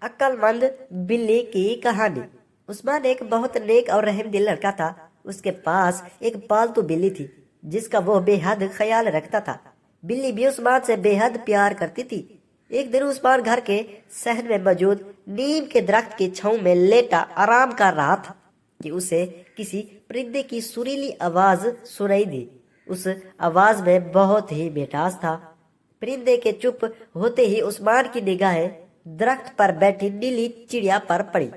عقل مند بلی کی کہانی۔ عثمان ایک بہت نیک اور رحم دل لڑکا تھا۔ اس کے پاس ایک پالتو بلی تھی جس کا وہ بے حد خیال رکھتا تھا۔ بلی بھی عثمان سے بے حد پیار کرتی تھی۔ ایک دن عثمان گھر کے صحن میں موجود نیم کے درخت کی چھاؤں میں لیٹا آرام کر رہا تھا کہ اسے کسی پرندے کی سریلی آواز سنائی دی۔ اس آواز میں بہت ہی مٹھاس تھا۔ پرندے کے چپ ہوتے ہی عثمان کی نگاہیں درخت پر بیٹھی نیلی چڑیا پر پڑی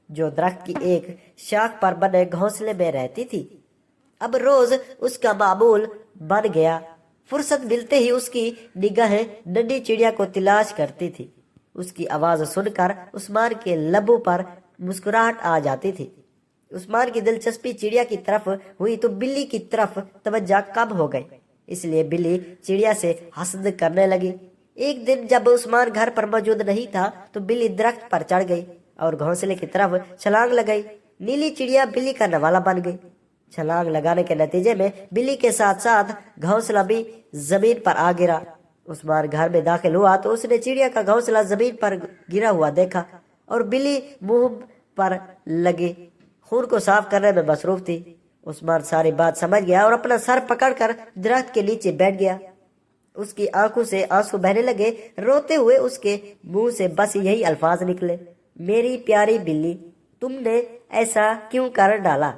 جو درخت کی ایک شاخ پر بنے گھونسلے میں رہتی تھی۔ اب روز اس کا معمول بن گیا، فرصت ملتے ہی اس کی نگاہیں ننھی چڑیا کو تلاش کرتی تھی۔ اس کی آواز سن کر عثمان کے لبوں پر مسکراہٹ آ جاتی تھی۔ عثمان کی دلچسپی چڑیا کی طرف ہوئی تو بلی کی طرف توجہ کم ہو گئی، اس لیے بلی چڑیا سے حسد کرنے لگی۔ ایک دن جب عثمان گھر پر موجود نہیں تھا تو بلی درخت پر چڑھ گئی اور گھونسلے کی طرف چھلانگ لگائی۔ نیلی چڑیا بلی کا نوالا بن گئی۔ چھلانگ لگانے کے نتیجے میں بلی کے ساتھ ساتھ گھونسلہ بھی زمین پر آ گرا۔ عثمان گھر میں داخل ہوا تو اس نے چڑیا کا گھونسلہ زمین پر گرا ہوا دیکھا اور بلی منہ پر لگے خون کو صاف کرنے میں مصروف تھی۔ عثمان ساری بات سمجھ گیا اور اپنا سر پکڑ کر درخت کے نیچے بیٹھ گیا۔ اس کی آنکھوں سے آنسو بہنے لگے۔ روتے ہوئے اس کے منہ سے بس یہی الفاظ نکلے، میری پیاری بلی، تم نے ایسا کیوں کر ڈالا؟